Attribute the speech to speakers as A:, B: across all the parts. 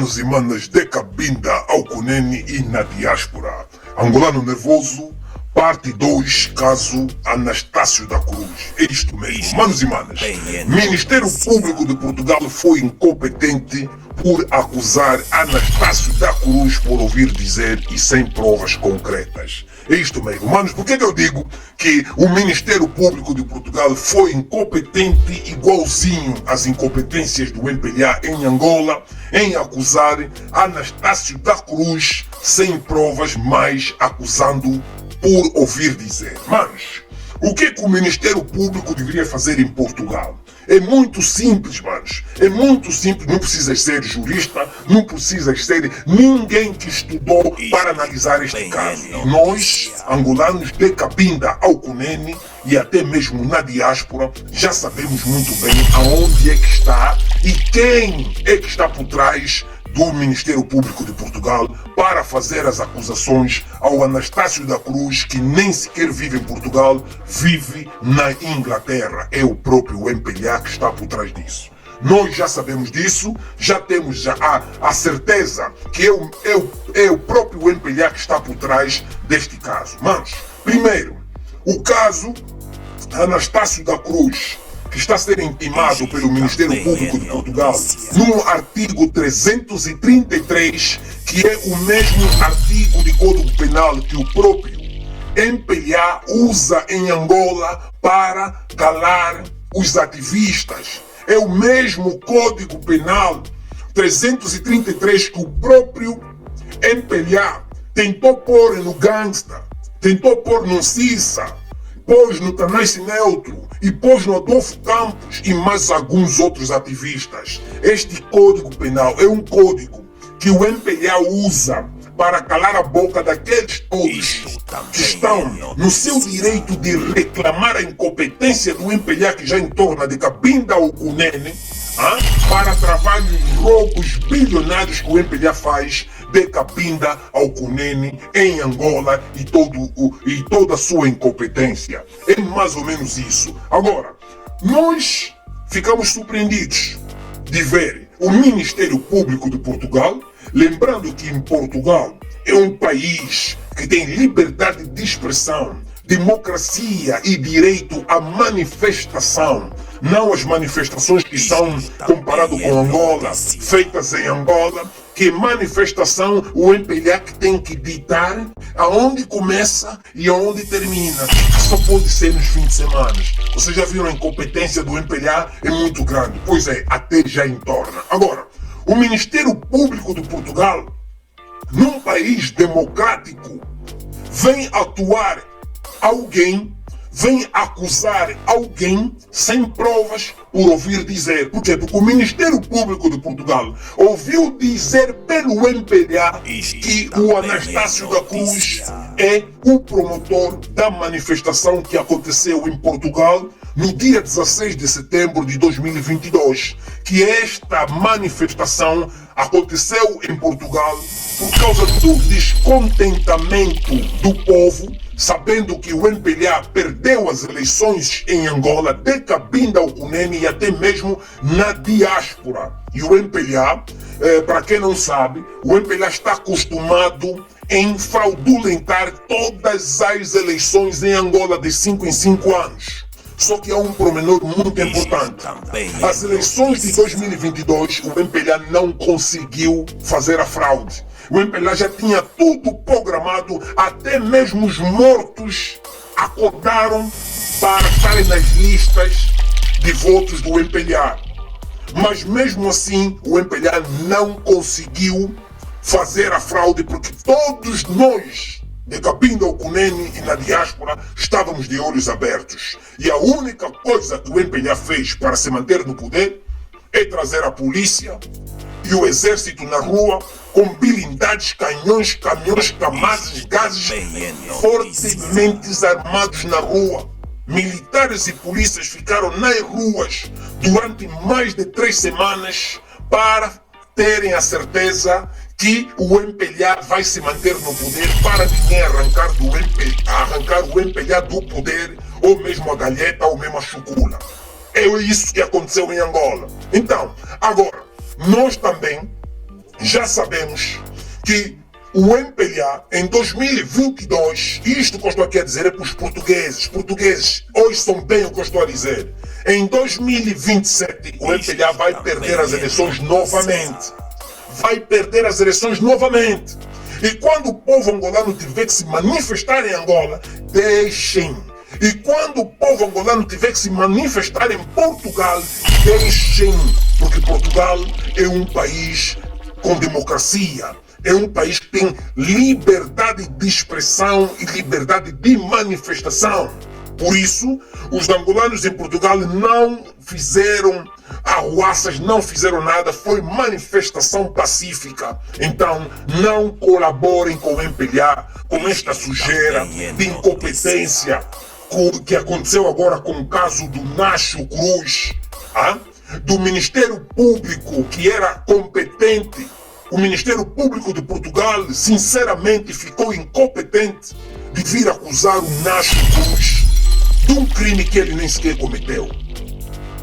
A: manos e manas de Cabinda ao Cunene e na diáspora. Angolano nervoso, parte 2, caso Anastácio da Cruz. É isto mesmo, manos e manas. Ministério Público de Portugal foi incompetente por acusar Anastácio da Cruz por ouvir dizer e sem provas concretas. É isto mesmo, manos. Por que eu digo que o Ministério Público de Portugal foi incompetente igualzinho às incompetências do MPLA em Angola em acusar Anastácio da Cruz sem provas, mas acusando por ouvir dizer? Manos, o que o Ministério Público deveria fazer em Portugal? É muito simples, manos. É muito simples. Não precisas ser jurista, não precisas ser ninguém que estudou para analisar este caso. Nós, angolanos de Cabinda ao Cunene e até mesmo na diáspora, já sabemos muito bem aonde é que está e quem é que está por trás do Ministério Público de Portugal para fazer as acusações ao Anastácio da Cruz, que nem sequer vive em Portugal, vive na Inglaterra. É o próprio MPLA que está por trás disso. Nós já sabemos disso, já temos a certeza que é o próprio MPLA que está por trás deste caso. Mas, primeiro, o caso Anastácio da Cruz, que está a ser intimado pelo Ministério Público de Portugal no artigo 333, que é o mesmo artigo de Código Penal que o próprio MPLA usa em Angola para calar os ativistas. É o mesmo Código Penal 333 que o próprio MPLA tentou pôr no Gangsta, tentou pôr no Cissa, pôs no Tanais Neutro e pôs no Adolfo Campos e mais alguns outros ativistas. Este Código Penal é um código que o MPLA usa para calar a boca daqueles todos que estão no seu direito de reclamar a incompetência do MPLA, que já entorna de Cabinda ao Cunene, para travar os roubos bilionários que o MPLA faz de Cabinda ao Cunene em Angola e toda a sua incompetência. É mais ou menos isso. Agora, nós ficamos surpreendidos de ver o Ministério Público de Portugal, lembrando que em Portugal é um país que tem liberdade de expressão, democracia e direito à manifestação. Não as manifestações que são, comparado com Angola, feitas em Angola, que manifestação o MPLA que tem que ditar aonde começa e aonde termina, que só pode ser nos fins de semana. Vocês já viram a incompetência do MPLA? É muito grande. Pois é, até já entorna. Agora, o Ministério Público de Portugal, num país democrático, vem atuar alguém, vem acusar alguém sem provas por ouvir dizer. Por quê? Porque o Ministério Público de Portugal ouviu dizer pelo MPLA que o Anastácio da Cruz é o promotor da manifestação que aconteceu em Portugal no dia 16 de setembro de 2022, que esta manifestação aconteceu em Portugal por causa do descontentamento do povo, sabendo que o MPLA perdeu as eleições em Angola, de Cabinda ao Cunene e até mesmo na diáspora. E o MPLA, para quem não sabe, o MPLA está acostumado em fraudulentar todas as eleições em Angola de 5 em 5 anos. Só que há um pormenor muito importante. As eleições de 2022, o MPLA não conseguiu fazer a fraude. O MPLA já tinha tudo programado, até mesmo os mortos acordaram para estarem nas listas de votos do MPLA. Mas mesmo assim, o MPLA não conseguiu fazer a fraude, porque todos nós, de Cabinda ao Cunene e na diáspora, estávamos de olhos abertos. E a única coisa que o MPLA fez para se manter no poder é trazer a polícia e o exército na rua com blindados, canhões, caminhões, camazes, gases fortemente armados na rua. Militares e polícias ficaram nas ruas durante mais de 3 semanas para terem a certeza que o MPLA vai se manter no poder, para ninguém arrancar o MPLA do poder, ou mesmo a galheta, ou mesmo a chucula. É isso que aconteceu em Angola. Então, agora, nós também já sabemos que o MPLA em 2022, isto que eu estou aqui a dizer é para os portugueses hoje são bem o que eu estou a dizer. Em 2027 o MPLA vai perder as eleições novamente. Vai perder as eleições novamente. E quando o povo angolano tiver que se manifestar em Angola, deixem. E quando o povo angolano tiver que se manifestar em Portugal, deixem. Porque Portugal é um país com democracia. É um país que tem liberdade de expressão e liberdade de manifestação. Por isso, os angolanos em Portugal não fizeram arruaças, não fizeram nada, foi manifestação pacífica. Então, não colaborem com o MPLA, com esta sujeira de incompetência que aconteceu agora com o caso do Nacho Cruz, do Ministério Público que era competente. O Ministério Público de Portugal, sinceramente, ficou incompetente de vir acusar o Nacho Cruz de um crime que ele nem sequer cometeu.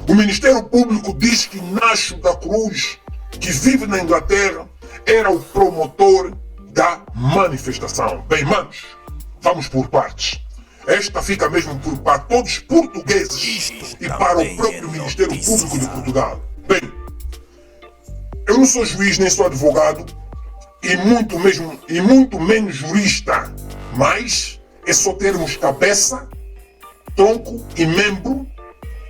A: O Ministério Público diz que Nacho da Cruz, que vive na Inglaterra, era o promotor da manifestação. Bem, manos, vamos por partes. Esta fica mesmo para todos os portugueses e para o próprio Ministério Público de Portugal. Bem, eu não sou juiz nem sou advogado e muito menos jurista, mas é só termos cabeça, tronco e membro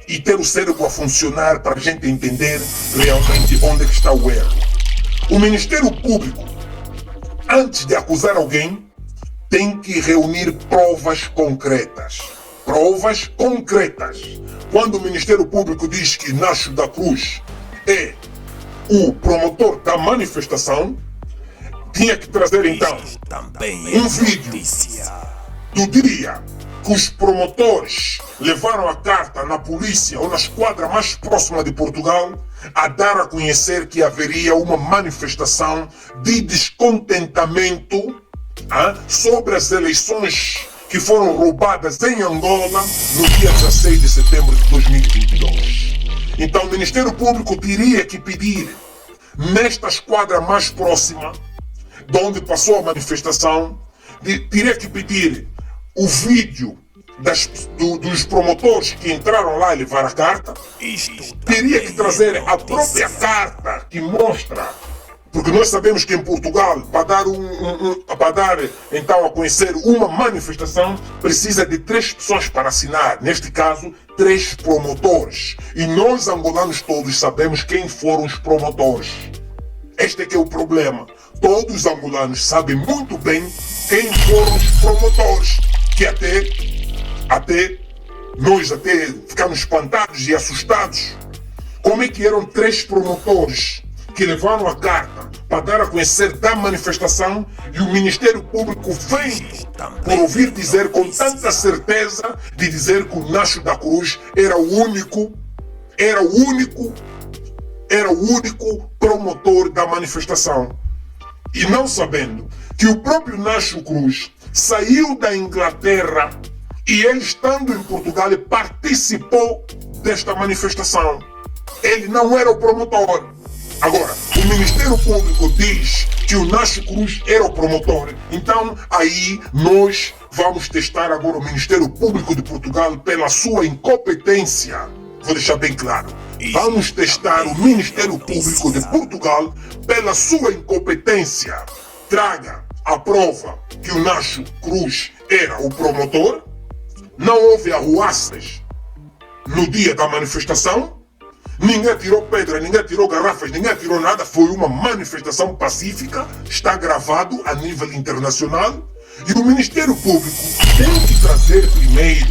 A: e ter o cérebro a funcionar para a gente entender realmente onde é que está o erro. O Ministério Público, antes de acusar alguém, tem que reunir provas concretas. Provas concretas. Quando o Ministério Público diz que Nacho da Cruz é o promotor da manifestação, tinha que trazer então um vídeo do dia que os promotores levaram a carta na polícia ou na esquadra mais próxima de Portugal a dar a conhecer que haveria uma manifestação de descontentamento sobre as eleições que foram roubadas em Angola no dia 16 de setembro de 2022. Então o Ministério Público teria que pedir, nesta esquadra mais próxima, de onde passou a manifestação, teria que pedir o vídeo dos promotores que entraram lá e levaram a carta, teria que trazer a própria carta que mostra, porque nós sabemos que em Portugal, para dar então a conhecer uma manifestação, precisa de 3 pessoas para assinar. Neste caso, 3 promotores. E nós angolanos todos sabemos quem foram os promotores. Este é que é o problema. Todos os angolanos sabem muito bem quem foram os promotores. Que até nós ficamos espantados e assustados. Como é que eram 3 promotores que levaram a carta para dar a conhecer da manifestação e o Ministério Público vem por ouvir dizer com tanta certeza de dizer que o Nacho da Cruz era o único promotor da manifestação. E não sabendo que o próprio Nacho Cruz saiu da Inglaterra e ele, estando em Portugal, participou desta manifestação. Ele não era o promotor. Agora, o Ministério Público diz que o Nacho Cruz era o promotor. Então, aí nós vamos testar agora o Ministério Público de Portugal pela sua incompetência. Vou deixar bem claro. Vamos testar o Ministério Público de Portugal pela sua incompetência. Traga a prova que o Nacho Cruz era o promotor. Não houve arruaças no dia da manifestação. Ninguém tirou pedra, ninguém tirou garrafas, ninguém tirou nada. Foi uma manifestação pacífica. Está gravado a nível internacional. E o Ministério Público tem que trazer primeiro.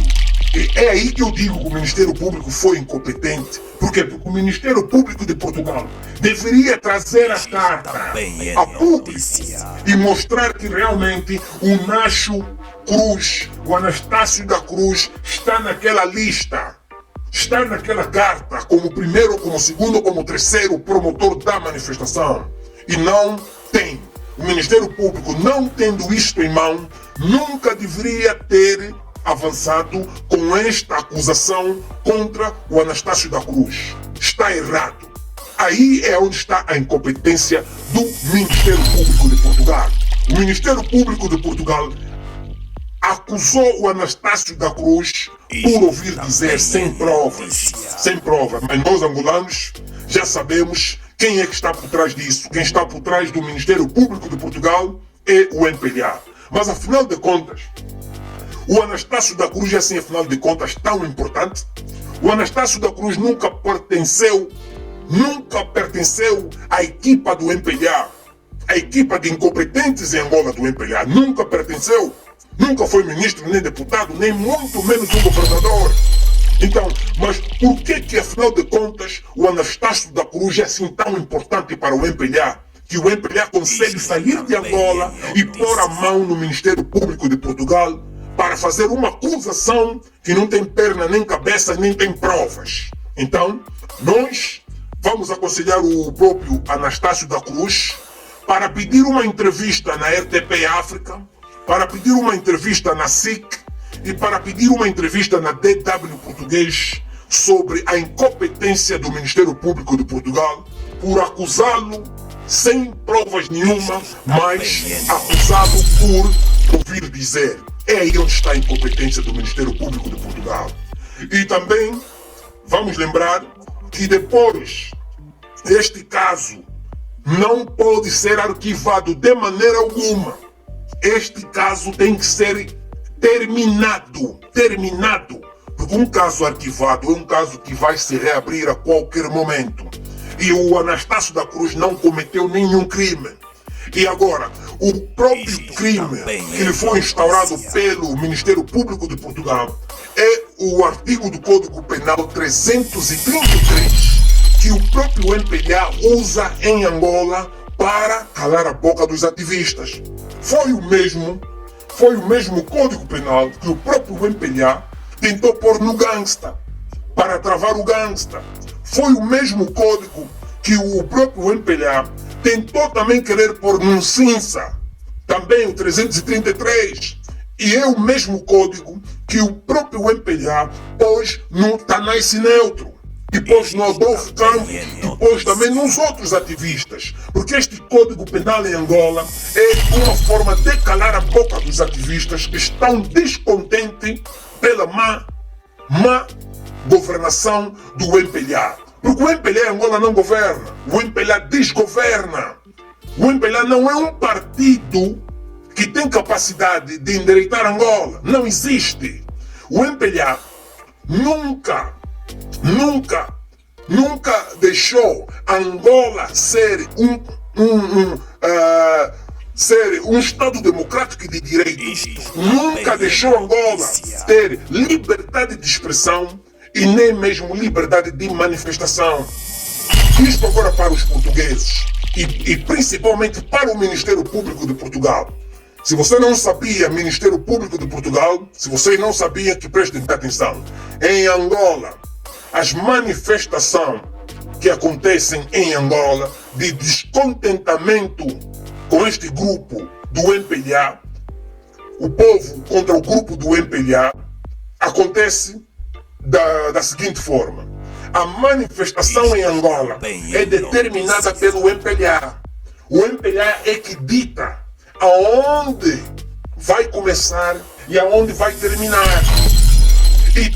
A: E é aí que eu digo que o Ministério Público foi incompetente. Por quê? Porque o Ministério Público de Portugal deveria trazer a carta a público e mostrar que realmente o Nacho Cruz, o Anastácio da Cruz, está naquela lista. Está naquela carta como primeiro, como segundo, como terceiro promotor da manifestação. E não tem. O Ministério Público, não tendo isto em mão, nunca deveria ter avançado com esta acusação contra o Anastácio da Cruz. Está errado. Aí é onde está a incompetência do Ministério Público de Portugal. O Ministério Público de Portugal acusou o Anastácio da Cruz por ouvir dizer sem provas, mas nós angolanos já sabemos quem é que está por trás disso. Quem está por trás do Ministério Público de Portugal é o MPLA. Mas afinal de contas, o Anastácio da Cruz é assim, afinal de contas, tão importante? O Anastácio da Cruz nunca pertenceu à equipa do MPLA, a equipa de incompetentes em Angola do MPLA, nunca pertenceu, nunca foi ministro, nem deputado, nem muito menos um governador. Então, mas por que afinal de contas o Anastácio da Cruz é assim tão importante para o MPLA, que o MPLA consegue sair de Angola e pôr a mão no Ministério Público de Portugal para fazer uma acusação que não tem perna nem cabeça, nem tem provas? Então, nós vamos aconselhar o próprio Anastácio da Cruz para pedir uma entrevista na RTP África, para pedir uma entrevista na SIC e para pedir uma entrevista na DW Português sobre a incompetência do Ministério Público de Portugal por acusá-lo sem provas nenhuma, mas acusá-lo por ouvir dizer. É aí onde está a incompetência do Ministério Público de Portugal. E também vamos lembrar que depois este caso não pode ser arquivado de maneira alguma. Este caso tem que ser terminado. Porque um caso arquivado é um caso que vai se reabrir a qualquer momento. E o Anastácio da Cruz não cometeu nenhum crime. E agora, o próprio crime que lhe foi instaurado pelo Ministério Público de Portugal é o artigo do Código Penal 333, que o próprio MPLA usa em Angola para calar a boca dos ativistas. Foi o mesmo Código Penal que o próprio MPLA tentou pôr no gangsta, para travar o gangsta. Foi o mesmo código que o próprio MPLA tentou também querer pôr no Cinsa, também o 333. E é o mesmo código que o próprio MPLA pôs no Tanais Neutro, e pôs no Adolfo Campos, e pôs também nos outros ativistas. Porque este Código Penal em Angola é uma forma de calar a boca dos ativistas que estão descontentes pela má governação do MPLA. Porque o MPLA em Angola não governa, o MPLA desgoverna. O MPLA não é um partido que tem capacidade de endireitar Angola. Não existe. O MPLA nunca deixou Angola ser um Estado democrático e de direito. Nunca deixou Angola ter liberdade de expressão e nem mesmo liberdade de manifestação. Isto agora para os portugueses e principalmente para o Ministério Público de Portugal. Se você não sabia, Ministério Público de Portugal, se vocês não sabiam, que prestem atenção. Em Angola, as manifestações que acontecem em Angola de descontentamento com este grupo do MPLA, o povo contra o grupo do MPLA, acontece da seguinte forma. A manifestação em Angola é determinada pelo MPLA. O MPLA é que dita aonde vai começar e aonde vai terminar. E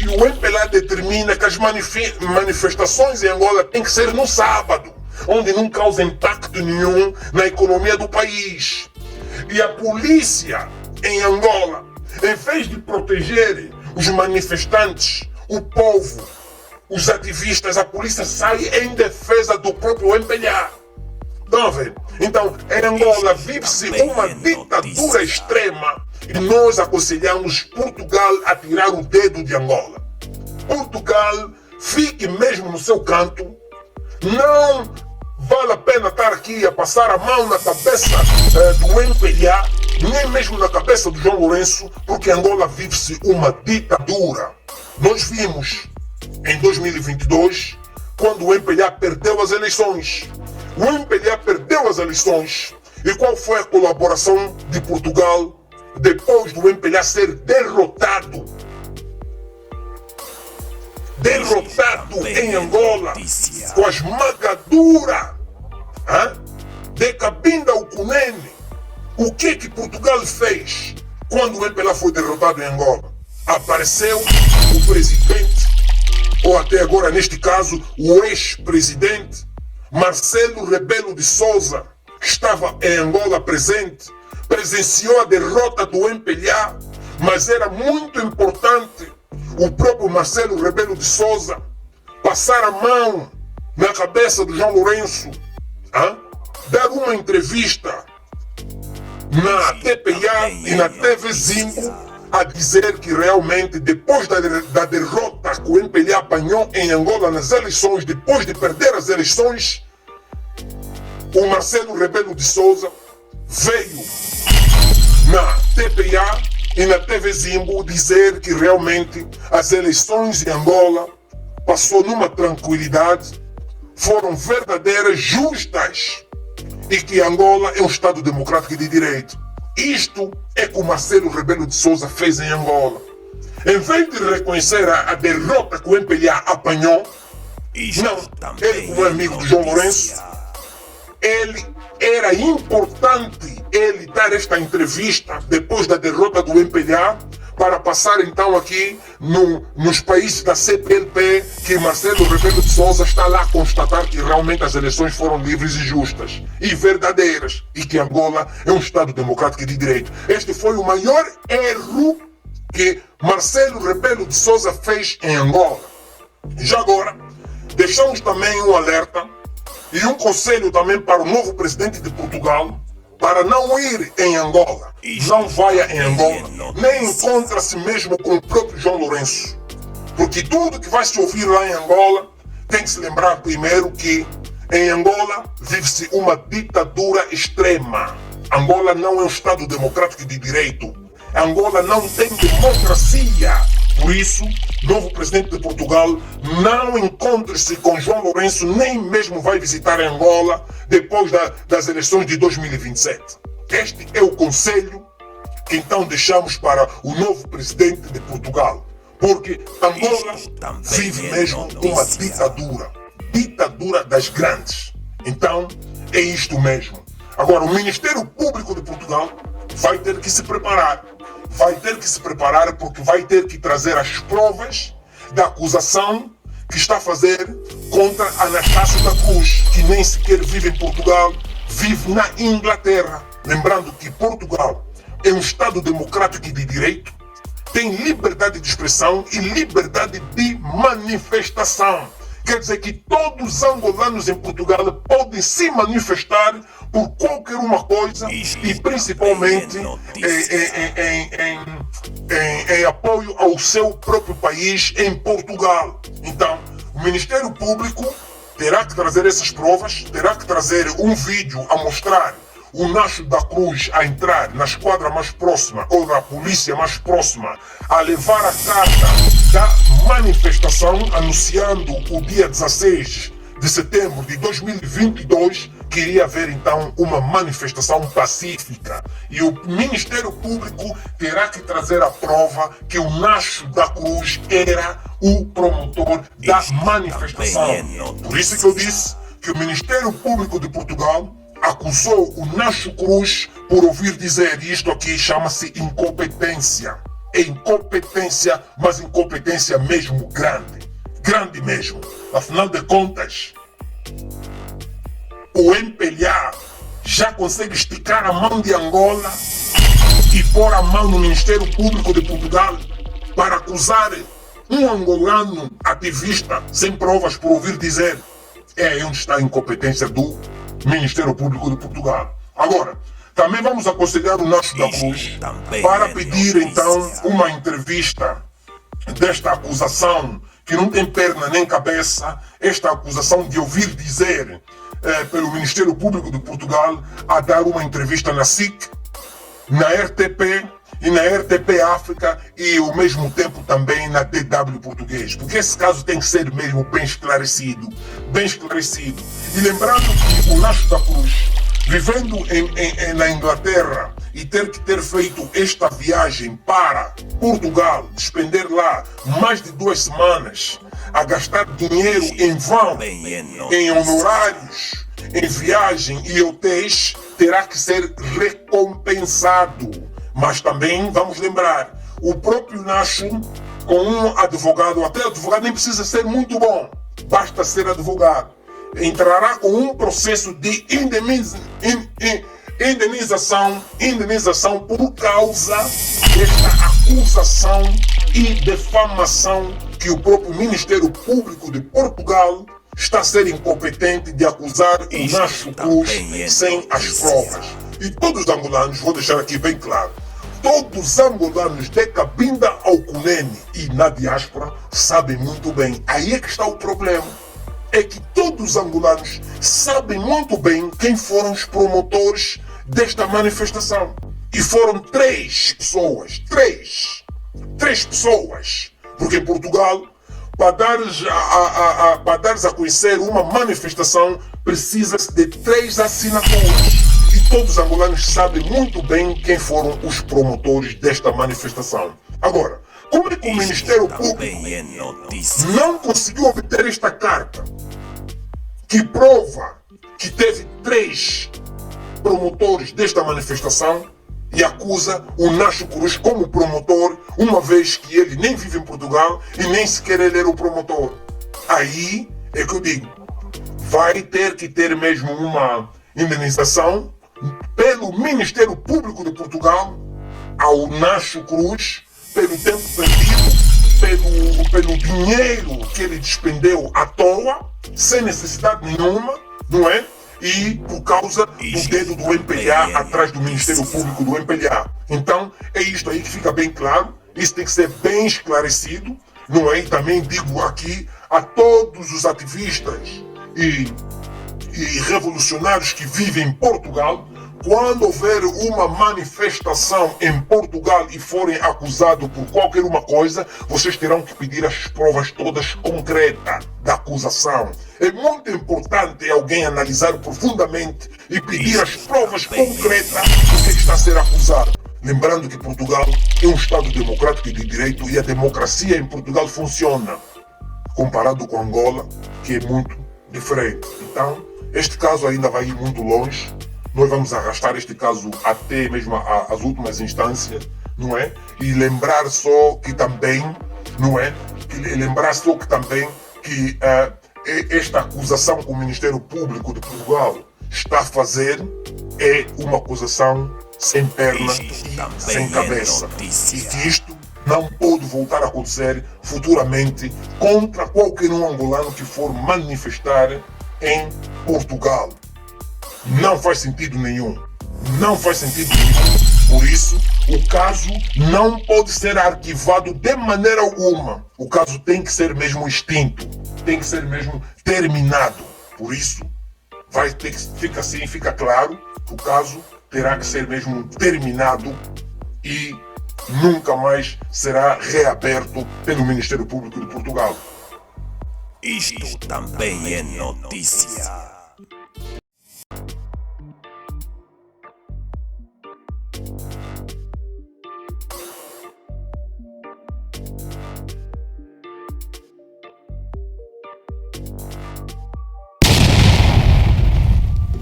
A: o MPLA determina que as manifestações em Angola têm que ser no sábado, onde não causa impacto nenhum na economia do país. E a polícia em Angola, em vez de proteger os manifestantes, o povo, os ativistas, a polícia sai em defesa do próprio MPLA. Estão a ver? Então, em Angola vive-se uma ditadura extrema e nós aconselhamos Portugal a tirar o dedo de Angola. Portugal, fique mesmo no seu canto. Não vale a pena estar aqui a passar a mão na cabeça do MPLA, nem mesmo na cabeça do João Lourenço, porque em Angola vive-se uma ditadura. Nós vimos em 2022, quando o MPLA perdeu as eleições. O MPLA perdeu as eleições. E qual foi a colaboração de Portugal depois do MPLA ser derrotado? Derrotado em Angola. com a esmagadura de Cabinda Ukunene. O que Portugal fez quando o MPLA foi derrotado em Angola? Apareceu o presidente, ou até agora neste caso, o ex-presidente Marcelo Rebelo de Sousa, que estava em Angola presente, presenciou a derrota do MPLA, mas era muito importante o próprio Marcelo Rebelo de Sousa passar a mão na cabeça do João Lourenço, dar uma entrevista na TPA e na TV Zimbo a dizer que realmente depois da derrota que o MPLA apanhou em Angola nas eleições, depois de perder as eleições, o Marcelo Rebelo de Sousa veio na TPA e na TV Zimbo dizer que realmente as eleições em Angola passou numa tranquilidade, foram verdadeiras, justas, e que Angola é um Estado democrático de direito. Isto é que o Marcelo Rebelo de Sousa fez em Angola. Em vez de reconhecer a derrota que o MPLA apanhou, não, ele como amigo do João Lourenço, era importante ele dar esta entrevista depois da derrota do MPLA para passar então aqui nos países da CPLP que Marcelo Rebelo de Sousa está lá a constatar que realmente as eleições foram livres e justas e verdadeiras e que Angola é um Estado democrático e de direito. Este foi o maior erro que Marcelo Rebelo de Sousa fez em Angola. Já agora, deixamos também um alerta e um conselho também para o novo presidente de Portugal, para não ir em Angola. Não vai em Angola, nem encontra-se mesmo com o próprio João Lourenço. Porque tudo que vai se ouvir lá em Angola, tem que se lembrar primeiro que em Angola vive-se uma ditadura extrema. Angola não é um Estado democrático de direito. Angola não tem democracia. Por isso, o novo presidente de Portugal não encontra-se com João Lourenço, nem mesmo vai visitar Angola depois das eleições de 2027. Este é o conselho que então deixamos para o novo presidente de Portugal. Porque Angola vive mesmo uma ditadura. Ditadura das grandes. Então, é isto mesmo. Agora, o Ministério Público de Portugal vai ter que se preparar. Vai ter que se preparar porque vai ter que trazer as provas da acusação que está a fazer contra Anastácio da Cruz, que nem sequer vive em Portugal, vive na Inglaterra. Lembrando que Portugal é um Estado democrático e de direito, tem liberdade de expressão e liberdade de manifestação. Quer dizer que todos os angolanos em Portugal podem se manifestar por qualquer uma coisa e principalmente em apoio ao seu próprio país em Portugal. Então, o Ministério Público terá que trazer essas provas, terá que trazer um vídeo a mostrar o Nacho da Cruz a entrar na esquadra mais próxima ou na polícia mais próxima a levar a carta da manifestação anunciando o dia 16 de setembro de 2022 que iria haver então uma manifestação pacífica e o Ministério Público terá que trazer a prova que o Nacho da Cruz era o promotor da manifestação. Por isso que eu disse que o Ministério Público de Portugal acusou o Nacho Cruz por ouvir dizer, e isto aqui chama-se incompetência. É incompetência, mas incompetência mesmo grande. Grande mesmo. Afinal de contas, o MPLA já consegue esticar a mão de Angola e pôr a mão no Ministério Público de Portugal para acusar um angolano ativista sem provas por ouvir dizer. É onde está a incompetência do Ministério Público de Portugal. Agora, também vamos aconselhar o Nacho da Cruz para pedir então uma entrevista desta acusação que não tem perna nem cabeça, esta acusação de ouvir dizer pelo Ministério Público de Portugal a dar uma entrevista na SIC, na RTP e na RTP África e ao mesmo tempo também na DW Português, porque esse caso tem que ser mesmo bem esclarecido. E lembrando que o Nacho da Cruz, vivendo na Inglaterra e ter feito esta viagem para Portugal, despender lá mais de 2 semanas a gastar dinheiro em vão, em honorários, em viagem e hotéis, terá que ser recompensado. Mas também vamos lembrar, o próprio Nacho, com um advogado, até advogado nem precisa ser muito bom, basta ser advogado, entrará com um processo de indenização por causa desta acusação e defamação que o próprio Ministério Público de Portugal está a ser incompetente de acusar o Nacho Cruz sem as provas. E todos os angolanos, vou deixar aqui bem claro, todos os angolanos de Cabinda ao Cunene e na diáspora sabem muito bem, aí é que está o problema. É que todos os angolanos sabem muito bem quem foram os promotores desta manifestação. E foram três pessoas. Porque em Portugal, para dares a conhecer uma manifestação, precisa-se de 3 assinaturas. E todos os angolanos sabem muito bem quem foram os promotores desta manifestação. Agora, como é que o Ministério Público não conseguiu obter esta carta que prova que teve 3 promotores desta manifestação e acusa o Nacho Cruz como promotor, uma vez que ele nem vive em Portugal e nem sequer ele era o promotor? Aí é que eu digo, vai ter que ter mesmo uma indenização pelo Ministério Público de Portugal ao Nacho Cruz, pelo tempo perdido, pelo dinheiro que ele despendeu à toa, sem necessidade nenhuma, não é? E por causa do dedo do MPLA atrás do Ministério Público do MPLA. Então, é isto aí que fica bem claro, isso tem que ser bem esclarecido, não é? E também digo aqui a todos os ativistas e revolucionários que vivem em Portugal, quando houver uma manifestação em Portugal e forem acusados por qualquer uma coisa, vocês terão que pedir as provas todas concretas da acusação. É muito importante alguém analisar profundamente e pedir as provas concretas do que está a ser acusado. Lembrando que Portugal é um Estado democrático e de direito e a democracia em Portugal funciona, comparado com Angola, que é muito diferente. Então, este caso ainda vai ir muito longe. Nós vamos arrastar este caso até mesmo as últimas instâncias, não é? E lembrar só que também, não é? Que esta acusação que o Ministério Público de Portugal está a fazer é uma acusação sem perna e sem cabeça. E que isto não pode voltar a acontecer futuramente contra qualquer um angolano que for manifestar em Portugal. Não faz sentido nenhum. Não faz sentido nenhum. Por isso, o caso não pode ser arquivado de maneira alguma. O caso tem que ser mesmo extinto. Tem que ser mesmo terminado. Por isso, vai ter que fica assim, fica claro que o caso terá que ser mesmo terminado e nunca mais será reaberto pelo Ministério Público de Portugal.
B: Isto também é notícia.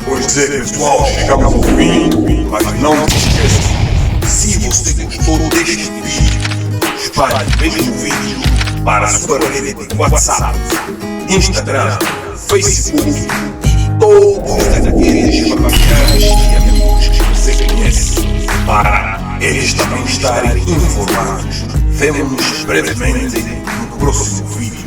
A: Pois é, pessoal, chegamos ao fim, mas não se esqueça, se você gostou deste vídeo, espalhe este vídeo para a sua rede de WhatsApp, Instagram, Facebook e todos aqueles familiares e amigos que você conhece, para eles também estarem informados. Vemo-nos brevemente no próximo vídeo.